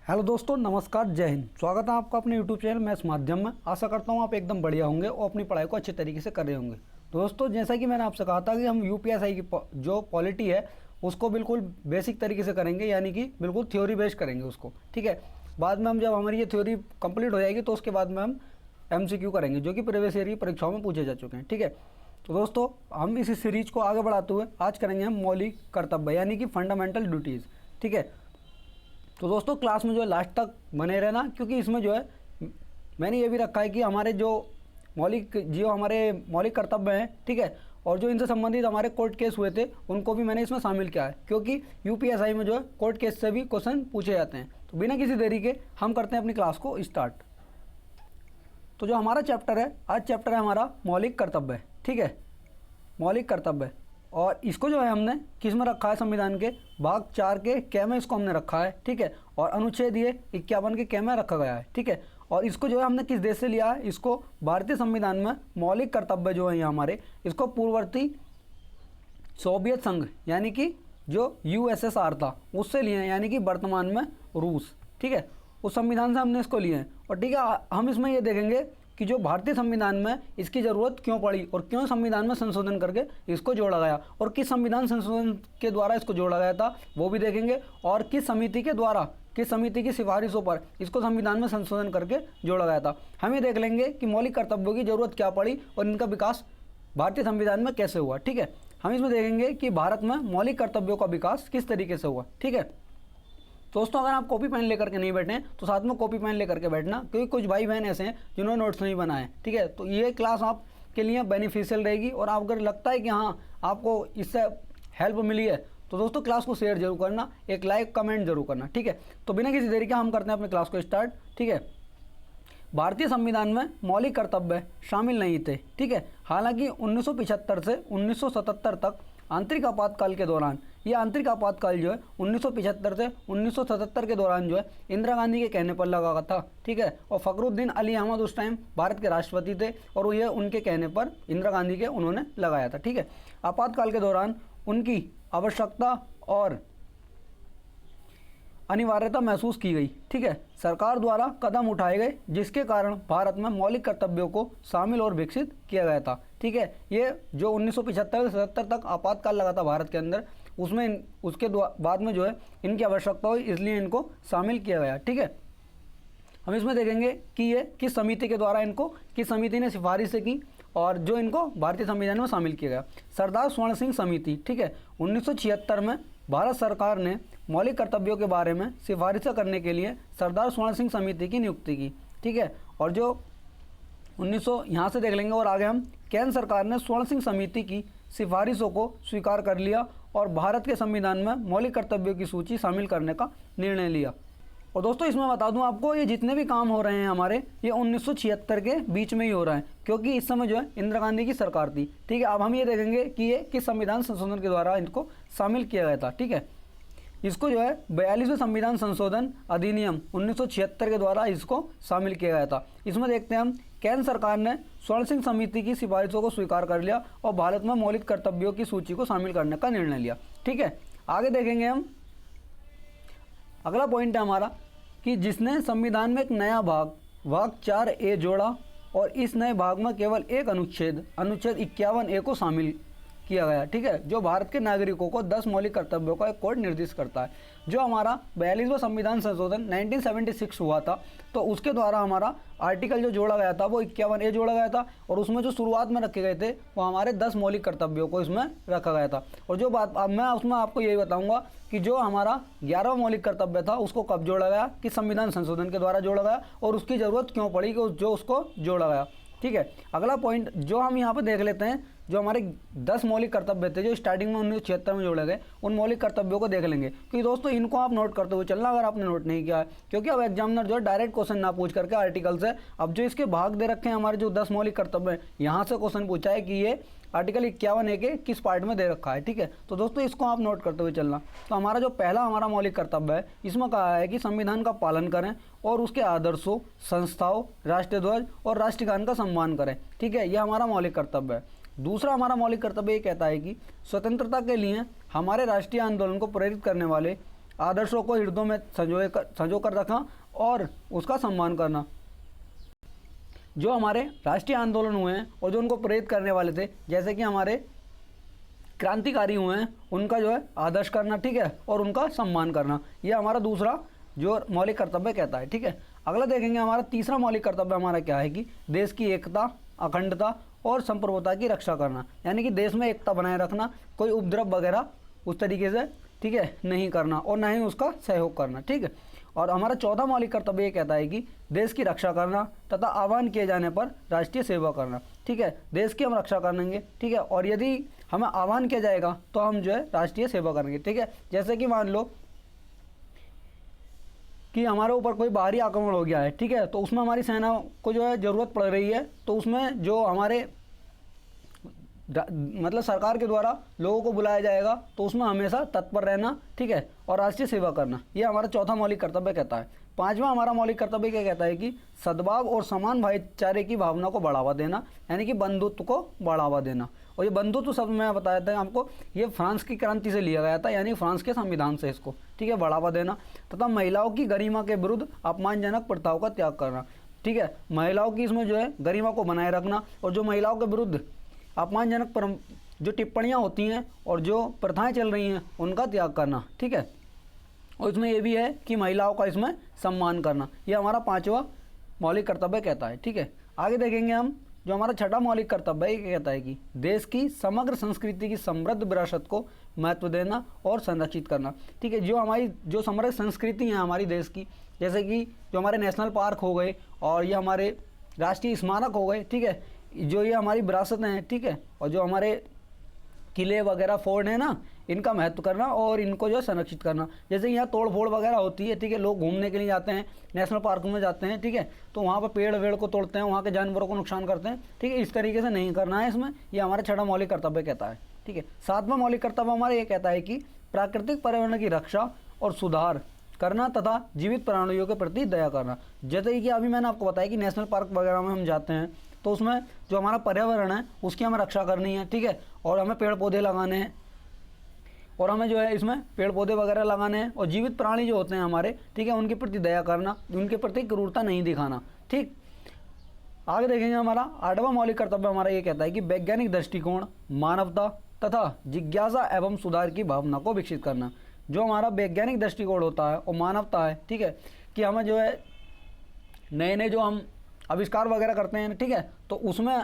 Hello दोस्तों, नमस्कार, जय हिंद। स्वागत है आपका अपने यूट्यूब चैनल मैथ्स माध्यम में। आशा करता हूँ आप एकदम बढ़िया होंगे और अपनी पढ़ाई को अच्छे तरीके से कर रहे होंगे। दोस्तों, जैसा कि मैंने आपसे कहा था कि हम यूपीएसआई की जो पॉलिटी है उसको बिल्कुल बेसिक तरीके से करेंगे, यानी कि बिल्कुल थ्योरी बेस्ड करेंगे उसको। ठीक है, बाद में हम जब हमारी ये थ्योरी कंप्लीट हो जाएगी तो उसके बाद में हम एमसीक्यू करेंगे, जो कि प्रीवियस ईयर की परीक्षाओं में पूछे जा चुके हैं। ठीक है, तो दोस्तों हम इसी सीरीज को आगे बढ़ाते हुए आज करेंगे हम मौलिक कर्तव्य, यानी कि फंडामेंटल ड्यूटीज़। ठीक है, तो दोस्तों क्लास में जो है लास्ट तक बने रहना, क्योंकि इसमें जो है मैंने ये भी रखा है कि हमारे जो हमारे मौलिक कर्तव्य हैं, ठीक है, और जो इनसे संबंधित हमारे कोर्ट केस हुए थे उनको भी मैंने इसमें शामिल किया है, क्योंकि यूपीएसआई में जो है कोर्ट केस से भी क्वेश्चन पूछे जाते हैं। तो बिना किसी देरी के हम करते हैं अपनी क्लास को स्टार्ट। तो जो हमारा चैप्टर है, आज चैप्टर है हमारा मौलिक कर्तव्य। ठीक है, मौलिक कर्तव्य, और इसको जो है हमने किस में रखा है, संविधान के भाग 4 के कै में इसको हमने रखा है। ठीक है, और अनुच्छेद ये 51 के कै में रखा गया है। ठीक है, और इसको जो है हमने किस देश से लिया है, इसको भारतीय संविधान में मौलिक कर्तव्य जो है ये हमारे, इसको पूर्ववर्ती सोवियत संघ यानी कि जो यूएसएसआर था उससे लिए हैं, यानी कि वर्तमान में रूस। ठीक है, उस संविधान से हमने इसको लिए हैं। और ठीक है, हम इसमें ये देखेंगे कि जो भारतीय संविधान में इसकी ज़रूरत क्यों पड़ी और क्यों संविधान में संशोधन करके इसको जोड़ा गया, और किस संविधान संशोधन के द्वारा इसको जोड़ा गया था वो भी देखेंगे, और किस समिति के द्वारा, किस समिति की सिफारिशों पर इसको संविधान में संशोधन करके जोड़ा गया था। हम ये देख लेंगे कि मौलिक कर्तव्यों की ज़रूरत क्या पड़ी और इनका विकास भारतीय संविधान में कैसे हुआ। ठीक है, हम इसमें देखेंगे कि भारत में मौलिक कर्तव्यों का विकास किस तरीके से हुआ। ठीक है दोस्तों, अगर आप कॉपी पेन लेकर के नहीं बैठे हैं तो साथ में कॉपी पेन लेकर के बैठना, क्योंकि कुछ भाई बहन ऐसे हैं जिन्होंने नोट्स नहीं बनाए। ठीक है, तो ये क्लास आपके लिए बेनिफिशियल रहेगी, और आप अगर लगता है कि हाँ आपको इससे हेल्प मिली है तो दोस्तों क्लास को शेयर जरूर करना, एक लाइक कमेंट जरूर करना। ठीक है, तो बिना किसी देरी के हम करते हैं अपनी क्लास को स्टार्ट। ठीक है, भारतीय संविधान में मौलिक कर्तव्य शामिल नहीं थे। ठीक है, हालांकि 1975 से 1977 तक आंतरिक आपातकाल के दौरान, ये आंतरिक आपातकाल जो है 1975 से 1977 के दौरान जो है इंदिरा गांधी के कहने पर लगा था। ठीक है, और फखरुद्दीन अली अहमद उस टाइम भारत के राष्ट्रपति थे, और ये उनके कहने पर इंदिरा गांधी के उन्होंने लगाया था। ठीक है, आपातकाल के दौरान उनकी आवश्यकता और अनिवार्यता महसूस की गई। ठीक है, सरकार द्वारा कदम उठाए गए जिसके कारण भारत में मौलिक कर्तव्यों को शामिल और विकसित किया गया था। ठीक है, ये जो 1975 से 77 तक आपातकाल लगा था भारत के अंदर, उसमें उसके बाद में जो है इनकी आवश्यकता हुई, इसलिए इनको शामिल किया गया। ठीक है, हम इसमें देखेंगे कि ये किस समिति के द्वारा, इनको किस समिति ने सिफारिशें की और जो इनको भारतीय संविधान में शामिल किया गया। सरदार स्वर्ण सिंह समिति। ठीक है, 1976 में भारत सरकार ने मौलिक कर्तव्यों के बारे में सिफारिशें करने के लिए सरदार स्वर्ण सिंह समिति की नियुक्ति की। ठीक है, और जो 1900 यहाँ से देख लेंगे, और आगे हम केंद्र सरकार ने स्वर्ण सिंह समिति की सिफारिशों को स्वीकार कर लिया और भारत के संविधान में मौलिक कर्तव्यों की सूची शामिल करने का निर्णय लिया। और दोस्तों इसमें बता दूं आपको, ये जितने भी काम हो रहे हैं हमारे, ये 1976 के बीच में ही हो रहा है, क्योंकि इस समय जो है इंदिरा गांधी की सरकार थी। ठीक है, अब हम ये देखेंगे कि ये किस संविधान संशोधन के द्वारा इनको शामिल किया गया था। ठीक है, इसको जो है 42वें संविधान संशोधन अधिनियम 1976 के द्वारा इसको शामिल किया गया था। इसमें देखते हैं हम, केंद्र सरकार ने स्वर्ण सिंह समिति की सिफारिशों को स्वीकार कर लिया और भारत में मौलिक कर्तव्यों की सूची को शामिल करने का निर्णय लिया। ठीक है, आगे देखेंगे हम, अगला पॉइंट है हमारा कि जिसने संविधान में एक नया भाग 4A जोड़ा, और इस नए भाग में केवल एक अनुच्छेद 51A को शामिल किया गया। ठीक है, जो भारत के नागरिकों को 10 मौलिक कर्तव्यों का एक कोड निर्दिष्ट करता है। जो हमारा 42वां संविधान संशोधन 1976 हुआ था, तो उसके द्वारा हमारा आर्टिकल जो जोड़ा गया था वो 51A जोड़ा गया था, और उसमें जो शुरुआत में रखे गए थे वो हमारे 10 मौलिक कर्तव्यों को इसमें रखा गया था। और जो बात अब मैं उसमें आपको यही बताऊंगा कि जो हमारा 11वां मौलिक कर्तव्य था उसको कब जोड़ा गया, कि संविधान संशोधन के द्वारा जोड़ा गया, और उसकी ज़रूरत क्यों पड़ी कि जो उसको जोड़ा गया। ठीक है, अगला पॉइंट जो हम यहाँ पर देख लेते हैं, जो हमारे 10 मौलिक कर्तव्य थे जो स्टार्टिंग में 1976 में जोड़े गए, उन मौलिक कर्तव्यों को देख लेंगे। क्योंकि दोस्तों इनको आप नोट करते हुए चलना अगर आपने नोट नहीं किया है, क्योंकि अब एग्जामिनर जो है डायरेक्ट क्वेश्चन ना पूछ करके आर्टिकल से, अब जो इसके भाग दे रखे हैं हमारे जो 10 मौलिक कर्तव्य हैं, यहाँ से क्वेश्चन पूछा है कि ये आर्टिकल 51A के किस पार्ट में दे रखा है। ठीक है, तो दोस्तों इसको आप नोट करते हुए चलना। तो हमारा जो पहला हमारा मौलिक कर्तव्य है, इसमें कहा है कि संविधान का पालन करें और उसके आदर्शों, संस्थाओं, राष्ट्रीय ध्वज और राष्ट्रगान का सम्मान करें। ठीक है, यह हमारा मौलिक कर्तव्य है। दूसरा हमारा मौलिक कर्तव्य ये कहता है कि स्वतंत्रता के लिए हमारे राष्ट्रीय आंदोलन को प्रेरित करने वाले आदर्शों को हृदयों में संजो कर रखना और उसका सम्मान करना। जो हमारे राष्ट्रीय आंदोलन हुए हैं और जो उनको प्रेरित करने वाले थे, जैसे कि हमारे क्रांतिकारी हुए हैं, उनका जो है आदर्श करना, ठीक है, और उनका सम्मान करना, ये हमारा दूसरा जो मौलिक कर्तव्य कहता है, ठीक है। अगला देखेंगे हमारा तीसरा मौलिक कर्तव्य हमारा क्या है कि देश की एकता, अखंडता और संप्रभुता की रक्षा करना, यानी कि देश में एकता बनाए रखना, कोई उपद्रव वगैरह उस तरीके से, ठीक है, नहीं करना और ना ही उसका सहयोग करना, ठीक है। और हमारा चौथा मौलिक कर्तव्य ये कहता है कि देश की रक्षा करना तथा आह्वान किए जाने पर राष्ट्रीय सेवा करना, ठीक है। देश की हम रक्षा करेंगे, ठीक है, और यदि हमें आह्वान किया जाएगा तो हम जो है राष्ट्रीय सेवा करेंगे, ठीक है। जैसे कि मान लो कि हमारे ऊपर कोई बाहरी आक्रमण हो गया है, ठीक है, तो उसमें हमारी सेना को जो है ज़रूरत पड़ रही है, तो उसमें जो हमारे मतलब सरकार के द्वारा लोगों को बुलाया जाएगा तो उसमें हमेशा तत्पर रहना, ठीक है, और राष्ट्रीय सेवा करना, ये हमारा चौथा मौलिक कर्तव्य कहता है। पांचवा हमारा मौलिक कर्तव्य क्या कहता है कि सद्भाव और समान भाईचारे की भावना को बढ़ावा देना, यानी कि बंधुत्व को बढ़ावा देना। और ये बंधुत्व शब्द मैं बताया था आपको, ये फ्रांस की क्रांति से लिया गया था, यानी फ्रांस के संविधान से इसको, ठीक है, बढ़ावा देना। तथा महिलाओं की गरिमा के विरुद्ध अपमानजनक प्रथाओं का त्याग करना, ठीक है, महिलाओं की इसमें जो है गरिमा को बनाए रखना और जो महिलाओं के विरुद्ध अपमानजनक जो टिप्पणियाँ होती हैं और जो प्रथाएं चल रही हैं उनका त्याग करना, ठीक है। और इसमें यह भी है कि महिलाओं का इसमें सम्मान करना, ये हमारा पांचवा मौलिक कर्तव्य कहता है, ठीक है। आगे देखेंगे हम जो हमारा छठा मौलिक कर्तव्य है, ये कहता है कि देश की समग्र संस्कृति की समृद्ध विरासत को महत्व देना और संरक्षित करना, ठीक है। जो हमारी जो समृद्ध संस्कृति है हमारी देश की, जैसे कि जो हमारे नेशनल पार्क हो गए और ये हमारे राष्ट्रीय स्मारक हो गए, ठीक है, जो ये हमारी विरासत हैं, ठीक है, और जो हमारे किले वगैरह फोर्ट है ना, इनका महत्व करना और इनको जो है संरक्षित करना। जैसे यहाँ तोड़ फोड़ वगैरह होती है, ठीक है, लोग घूमने के लिए जाते हैं, नेशनल पार्क में जाते हैं, ठीक है, तो वहाँ पर पेड़ वेड़ को तोड़ते हैं, वहाँ के जानवरों को नुकसान करते हैं, ठीक है, इस तरीके से नहीं करना है इसमें, ये हमारा छठा मौलिक कर्तव्य कहता है, ठीक है। सातवां मौलिक कर्तव्य हमारा ये कहता है कि प्राकृतिक पर्यावरण की रक्षा और सुधार करना तथा जीवित प्राणियों के प्रति दया करना। जैसे कि अभी मैंने आपको बताया कि नेशनल पार्क वगैरह में हम जाते हैं तो उसमें जो हमारा पर्यावरण है उसकी हमें रक्षा करनी है, ठीक है, और हमें पेड़ पौधे लगाने हैं और हमें जो है इसमें पेड़ पौधे वगैरह लगाने हैं और जीवित प्राणी जो होते हैं हमारे, ठीक है, उनके प्रति दया करना, उनके प्रति क्रूरता नहीं दिखाना, ठीक। आगे देखेंगे हमारा आठवां मौलिक कर्तव्य हमारा ये कहता है कि वैज्ञानिक दृष्टिकोण, मानवता तथा जिज्ञासा एवं सुधार की भावना को विकसित करना। जो हमारा वैज्ञानिक दृष्टिकोण होता है और मानवता है, ठीक है, कि हमें जो है नए नए जो हम आविष्कार वगैरह करते हैं, ठीक है, तो उसमें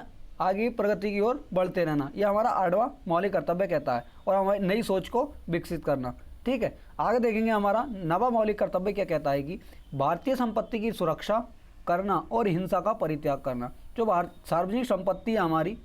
आगे प्रगति की ओर बढ़ते रहना, यह हमारा आठवां मौलिक कर्तव्य कहता है, और हमारी नई सोच को विकसित करना, ठीक है। आगे देखेंगे हमारा नवा मौलिक कर्तव्य क्या कहता है कि भारतीय संपत्ति की सुरक्षा करना और हिंसा का परित्याग करना। जो सार्वजनिक संपत्ति है हमारी,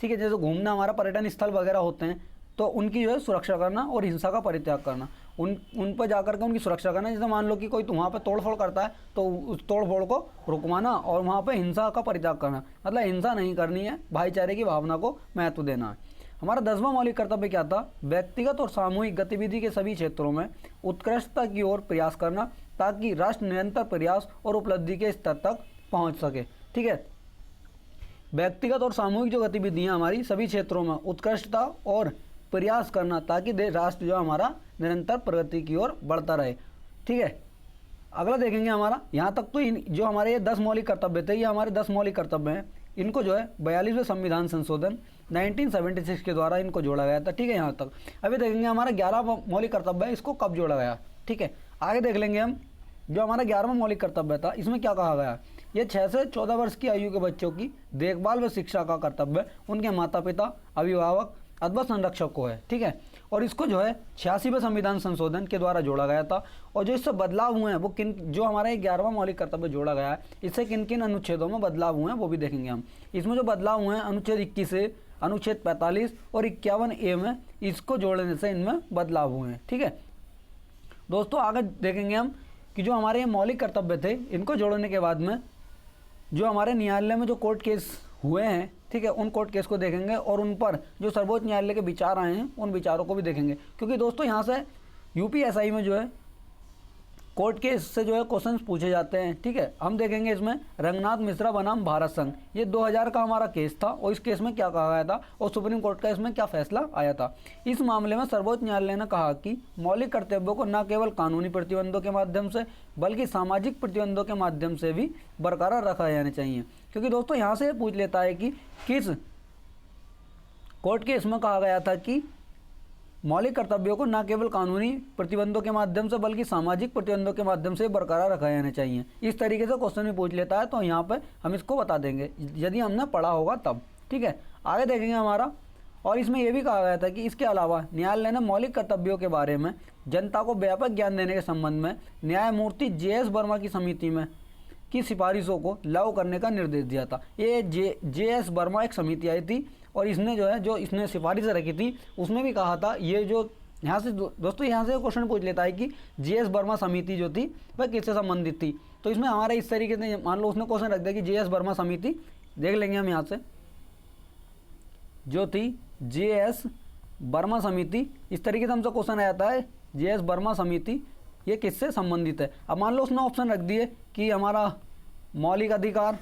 ठीक है, जैसे घूमना हमारा पर्यटन स्थल वगैरह होते हैं तो उनकी जो है सुरक्षा करना और हिंसा का परित्याग करना, उन पर जाकर के उनकी सुरक्षा करना। जैसे मान लो कि कोई वहाँ पर तोड़फोड़ करता है तो उस तोड़फोड़ को रुकवाना और वहाँ पर हिंसा का परित्याग करना, मतलब हिंसा नहीं करनी है, भाईचारे की भावना को महत्व देना है। हमारा 10वां मौलिक कर्तव्य क्या था? व्यक्तिगत और सामूहिक गतिविधि के सभी क्षेत्रों में उत्कृष्टता की ओर प्रयास करना ताकि राष्ट्र निरंतर प्रयास और उपलब्धि के स्तर तक पहुँच सके, ठीक है। व्यक्तिगत और सामूहिक जो गतिविधियाँ हमारी सभी क्षेत्रों में उत्कृष्टता और प्रयास करना ताकि राष्ट्र जो हमारा निरंतर प्रगति की ओर बढ़ता रहे, ठीक है। अगला देखेंगे हमारा, यहाँ तक तो जो हमारे ये 10 मौलिक कर्तव्य थे, ये हमारे 10 मौलिक कर्तव्य हैं। इनको जो है 42वें संविधान संशोधन 1976 के द्वारा इनको जोड़ा गया था, ठीक है। यहाँ तक अभी देखेंगे हमारा 11वां मौलिक कर्तव्य है, इसको कब जोड़ा गया, ठीक है। आगे देख लेंगे हम जो हमारा 11वां मौलिक कर्तव्य था, इसमें क्या कहा गया, ये 6 से 14 वर्ष की आयु के बच्चों की देखभाल व शिक्षा का कर्तव्य उनके माता पिता, अभिभावक अथवा संरक्षक को है, ठीक है। और इसको जो है 86वें संविधान संशोधन के द्वारा जोड़ा गया था। और जो इससे बदलाव हुए हैं वो किन, जो हमारा 11वां मौलिक कर्तव्य जोड़ा गया है, इससे किन किन अनुच्छेदों में बदलाव हुए हैं वो भी देखेंगे हम। इसमें जो बदलाव हुए हैं अनुच्छेद 21 से अनुच्छेद 45 और 51A में, इसको जोड़ने से इनमें बदलाव हुए हैं, ठीक है। दोस्तों आगे देखेंगे हम कि जो हमारे ये मौलिक कर्तव्य थे, इनको जोड़ने के बाद में जो हमारे न्यायालय में जो कोर्ट केस हुए हैं, ठीक है, उन कोर्ट केस को देखेंगे और उन पर जो सर्वोच्च न्यायालय के विचार आए हैं उन विचारों को भी देखेंगे। क्योंकि दोस्तों यहाँ से यूपीएसआई में जो है कोर्ट के इससे जो है क्वेश्चंस पूछे जाते हैं। ठीक है, हम देखेंगे इसमें रंगनाथ मिश्रा बनाम भारत संघ, ये 2000 का हमारा केस था और इस केस में क्या कहा गया था और सुप्रीम कोर्ट का इसमें क्या फैसला आया था। इस मामले में सर्वोच्च न्यायालय ने कहा कि मौलिक कर्तव्यों को न केवल कानूनी प्रतिबंधों के माध्यम से बल्कि सामाजिक प्रतिबंधों के माध्यम से भी बरकरार रखा जाना चाहिए। क्योंकि दोस्तों यहाँ से पूछ लेता है कि किस कोर्ट के इसमें कहा गया था कि मौलिक कर्तव्यों को न केवल कानूनी प्रतिबंधों के माध्यम से बल्कि सामाजिक प्रतिबंधों के माध्यम से बरकरार रखा जाना चाहिए। इस तरीके से क्वेश्चन भी पूछ लेता है, तो यहाँ पर हम इसको बता देंगे यदि हमने पढ़ा होगा तब। ठीक है, आगे देखेंगे हमारा। और इसमें यह भी कहा गया था कि इसके अलावा न्यायालय ने मौलिक कर्तव्यों के बारे में जनता को व्यापक ज्ञान देने के संबंध में न्यायमूर्ति JS वर्मा की समिति में की सिफारिशों को लागू करने का निर्देश दिया था। ये JS वर्मा एक समिति आई थी और इसने जो है, जो इसने सिफारिश रखी थी उसमें भी कहा था, ये जो यहाँ से दोस्तों यहाँ से क्वेश्चन पूछ लेता है कि JS वर्मा समिति जो थी वह किससे संबंधित थी। तो इसमें हमारे इस तरीके से मान लो उसने क्वेश्चन रख दिया कि JS वर्मा समिति, देख लेंगे हम यहाँ से, जो थी JS वर्मा समिति, इस तरीके से हमसे क्वेश्चन आ जाता है JS वर्मा समिति ये किससे संबंधित है। अब मान लो उसने ऑप्शन रख दिए कि हमारा मौलिक अधिकार,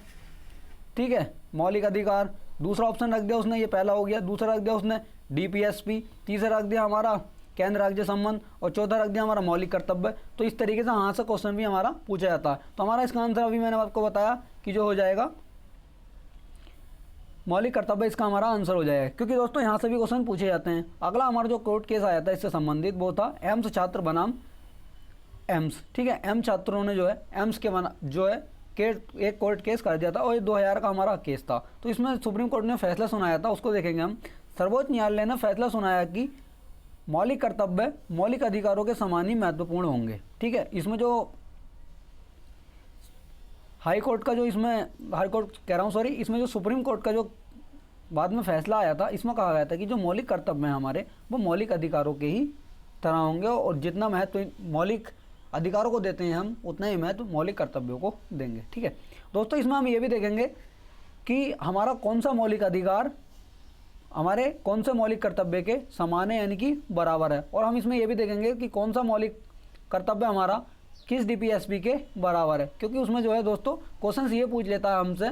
ठीक है, मौलिक अधिकार, दूसरा ऑप्शन रख दिया उसने, ये पहला हो गया, दूसरा रख दिया उसने DPSP, तीसरा रख दिया हमारा केंद्र राज्य संबंध और चौथा रख दिया हमारा मौलिक कर्तव्य। तो इस तरीके से यहाँ से क्वेश्चन भी हमारा पूछा जाता है। तो हमारा इसका आंसर अभी मैंने आपको बताया कि जो हो जाएगा मौलिक कर्तव्य, इसका हमारा आंसर हो जाएगा, क्योंकि दोस्तों यहाँ से भी क्वेश्चन पूछे जाते हैं। अगला हमारा जो कोर्ट केस आया था इससे संबंधित वो था एम्स छात्र बनाम एम्स। ठीक है, एम्स छात्रों ने जो है एम्स के बना जो है एक कोर्ट केस कर दिया था और ये 2000 का हमारा केस था। तो इसमें सुप्रीम कोर्ट ने फैसला सुनाया था, उसको देखेंगे हम। सर्वोच्च न्यायालय ने फैसला सुनाया कि मौलिक कर्तव्य मौलिक अधिकारों के समान ही महत्वपूर्ण होंगे। ठीक है, इसमें जो हाई कोर्ट का जो इसमें हाई कोर्ट कह रहा हूँ सॉरी, इसमें जो सुप्रीम कोर्ट का जो बाद में फैसला आया था इसमें कहा गया था कि जो मौलिक कर्तव्य हैं हमारे वो मौलिक अधिकारों के ही तरह होंगे और जितना महत्व मौलिक अधिकारों को देते हैं हम उतना ही महत्व मौलिक कर्तव्यों को देंगे। ठीक है दोस्तों, इसमें हम ये भी देखेंगे कि हमारा कौन सा मौलिक अधिकार हमारे कौन से मौलिक कर्तव्य के समान है यानी कि बराबर है, और हम इसमें ये भी देखेंगे कि कौन सा मौलिक कर्तव्य हमारा किस DPSP के बराबर है, क्योंकि उसमें जो है दोस्तों क्वेश्चन ये पूछ लेता है हमसे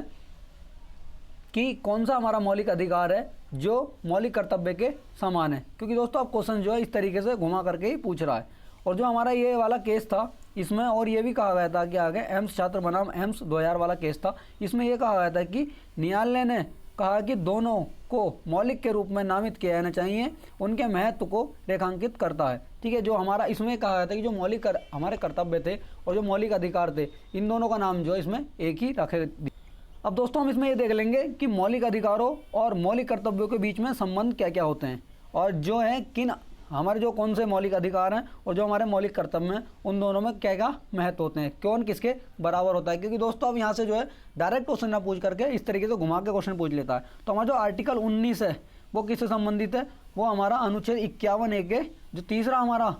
कि कौन सा हमारा मौलिक अधिकार है जो मौलिक कर्तव्य के समान है, क्योंकि दोस्तों अब क्वेश्चन जो है इस तरीके से घुमा करके ही पूछ रहा है। और जो हमारा ये वाला केस था इसमें और ये भी कहा गया था कि आगे एम्स छात्र बनाम एम्स 2000 वाला केस था, इसमें ये कहा गया था कि न्यायालय ने कहा कि दोनों को मौलिक के रूप में नामित किया जाना चाहिए, उनके महत्व को रेखांकित करता है। ठीक है, जो हमारा इसमें कहा गया था कि जो मौलिक हमारे कर्तव्य थे और जो मौलिक अधिकार थे इन दोनों का नाम जो है इसमें एक ही रखे। अब दोस्तों हम इसमें ये देख लेंगे कि मौलिक अधिकारों और मौलिक कर्तव्यों के बीच में संबंध क्या क्या होते हैं और जो है किन हमारे जो कौन से मौलिक अधिकार हैं और जो हमारे मौलिक कर्तव्य हैं उन दोनों में क्या क्या महत्व होते हैं, कौन किसके बराबर होता है। क्योंकि दोस्तों अब यहाँ से जो है डायरेक्ट क्वेश्चन ना पूछ करके इस तरीके से घुमा के क्वेश्चन पूछ लेता है। तो हमारा जो आर्टिकल 19 है वो किससे संबंधित है, वो हमारा अनुच्छेद 51A के जो तीसरा हमारा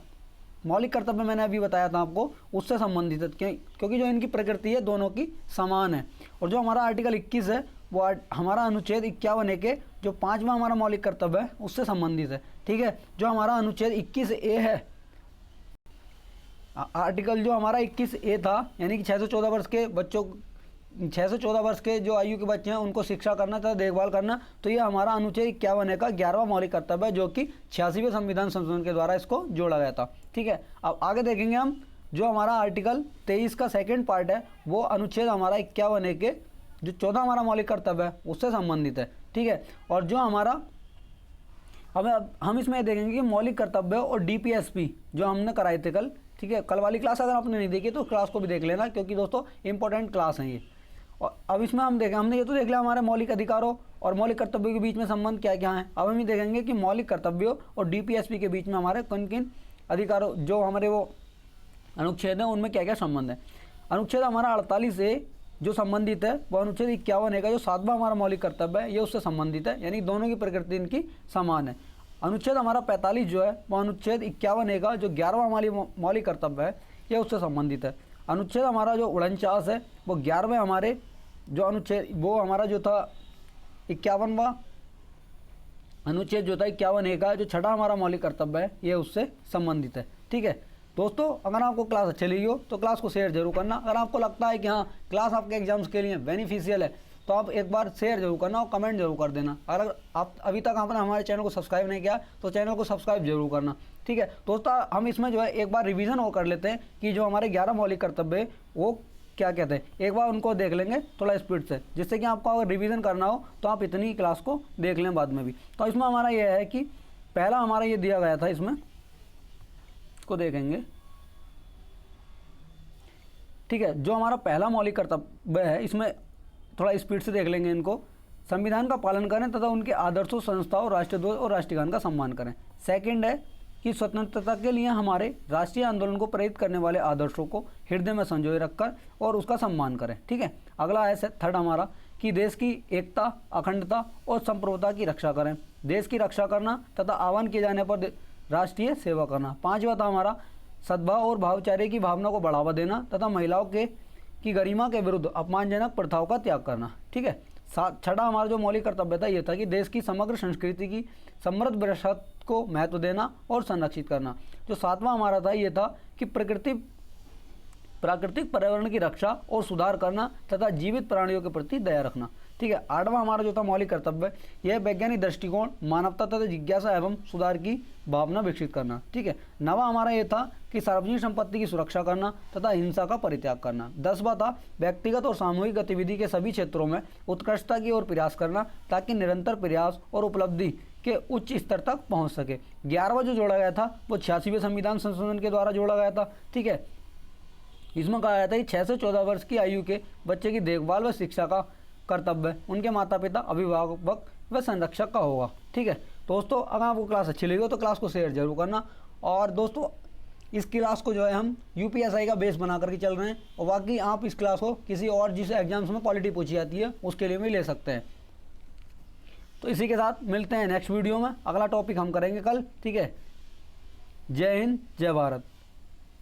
मौलिक कर्तव्य मैंने अभी बताया था आपको उससे संबंधित है, क्योंकि जो इनकी प्रकृति है दोनों की समान है। और जो हमारा आर्टिकल 21 है वो हमारा अनुच्छेद 51A के जो 5वां हमारा मौलिक कर्तव्य है उससे संबंधित है। ठीक है, जो हमारा अनुच्छेद 21A है, आर्टिकल जो हमारा 21A था यानी कि 6 से 14 वर्ष के बच्चों 6 से 14 वर्ष के जो आयु के बच्चे हैं उनको शिक्षा करना तथा देखभाल करना, तो ये हमारा अनुच्छेद 51A का 11वां मौलिक कर्तव्य है जो कि 86वें संविधान संशोधन के द्वारा इसको जोड़ा गया था। ठीक है, अब आगे देखेंगे हम जो हमारा आर्टिकल 23 का सेकेंड पार्ट है वो अनुच्छेद हमारा 51A के जो 14 हमारा मौलिक कर्तव्य है उससे संबंधित है। ठीक है, और जो हमारा हम इसमें देखेंगे कि मौलिक कर्तव्य और DPSP जो हमने कराए थे कल। ठीक है, कल वाली क्लास अगर आपने नहीं देखी तो क्लास को भी देख लेना, क्योंकि दोस्तों इंपॉर्टेंट क्लास है ये। और अब इसमें हम देखें, हमने ये तो देख लिया हमारे मौलिक अधिकारों और मौलिक कर्तव्यों के बीच में संबंध क्या क्या है। अब हम ये देखेंगे कि मौलिक कर्तव्यों और DPSP के बीच में हमारे किन किन अधिकारों जो हमारे वो अनुच्छेद हैं उनमें क्या क्या संबंध है। अनुच्छेद हमारा 48A जो संबंधित है वो अनुच्छेद 51A का जो 7वां हमारा मौलिक कर्तव्य है ये उससे संबंधित है, यानी दोनों की प्रकृति इनकी समान है। अनुच्छेद हमारा 45 जो है वो अनुच्छेद 51A का जो 11वां हमारी मौलिक कर्तव्य है ये उससे संबंधित है। अनुच्छेद हमारा जो 49 है वो 11वें हमारे जो अनुच्छेद वो हमारा जो था 51वां अनुच्छेद जो था 51A का जो 6वां हमारा मौलिक कर्तव्य है ये उससे संबंधित है। ठीक है, दोस्तों अगर आपको क्लास अच्छी लगी हो तो क्लास को शेयर जरूर करना। अगर आपको लगता है कि हाँ क्लास आपके एग्जाम्स के लिए बेनिफिशियल है तो आप एक बार शेयर जरूर करना और कमेंट जरूर कर देना। अगर आप अभी तक आपने हमारे चैनल को सब्सक्राइब नहीं किया तो चैनल को सब्सक्राइब जरूर करना। ठीक है दोस्तों, हम इसमें जो है एक बार रिवीजन और कर लेते हैं कि जो हमारे 11 मौलिक कर्तव्य है वो क्या कहते हैं, एक बार उनको देख लेंगे थोड़ा स्पीड से, जिससे कि आपको अगर रिवीजन करना हो तो आप इतनी क्लास को देख लें बाद में भी। तो इसमें हमारा यह है कि पहला हमारा ये दिया गया था, इसमें को देखेंगे। ठीक है, जो हमारा पहला मौलिक कर्तव्य है इसमें थोड़ा स्पीड से देख लेंगे इनको। संविधान का पालन करें तथा उनके आदर्शों, संस्थाओं, राष्ट्रध्वज और राष्ट्रगान का सम्मान करें। सेकंड है कि स्वतंत्रता के लिए हमारे राष्ट्रीय आंदोलन को प्रेरित करने वाले आदर्शों को हृदय में संजोए रखकर और उसका सम्मान करें। ठीक है, अगला है थर्ड हमारा कि देश की एकता, अखंडता और संप्रभुता की रक्षा करें। देश की रक्षा करना तथा आह्वान किए जाने पर राष्ट्रीय सेवा करना। पांचवा था हमारा सद्भाव और भाईचारे की भावना को बढ़ावा देना तथा महिलाओं की गरिमा के विरुद्ध अपमानजनक प्रथाओं का त्याग करना। ठीक है, छठा हमारा जो मौलिक कर्तव्य था ये था कि देश की समग्र संस्कृति की समृद्ध विरासत को महत्व देना और संरक्षित करना। जो सातवां हमारा था ये था कि प्राकृतिक पर्यावरण की रक्षा और सुधार करना तथा जीवित प्राणियों के प्रति दया रखना। ठीक है, आठवां हमारा जो था मौलिक कर्तव्य यह वैज्ञानिक दृष्टिकोण, मानवता तथा जिज्ञासा एवं सुधार की भावना विकसित करना। ठीक है, नवा हमारा यह था कि सार्वजनिक संपत्ति की सुरक्षा करना तथा हिंसा का परित्याग करना। 10वां था व्यक्तिगत और सामूहिक गतिविधि के सभी क्षेत्रों में उत्कृष्टता की ओर प्रयास करना ताकि निरंतर प्रयास और उपलब्धि के उच्च स्तर तक पहुंच सके। 11वां जो जोड़ा गया था वो 86वें संविधान संशोधन के द्वारा जोड़ा गया था। ठीक है, इसमें कहा गया था कि 6 से 14 वर्ष की आयु के बच्चे की देखभाल व शिक्षा का कर्तव्य उनके माता पिता, अभिभावक व संरक्षक का होगा। ठीक है दोस्तों, अगर आपको क्लास अच्छी लगी हो तो क्लास को शेयर जरूर करना। और दोस्तों इस क्लास को जो है हम यूपीएसआई का बेस बना करके चल रहे हैं, और बाकी आप इस क्लास को किसी और जिस एग्जाम्स में पॉलिटी पूछी जाती है उसके लिए भी ले सकते हैं। तो इसी के साथ मिलते हैं नेक्स्ट वीडियो में। अगला टॉपिक हम करेंगे कल। ठीक है, जय हिंद, जय भारत।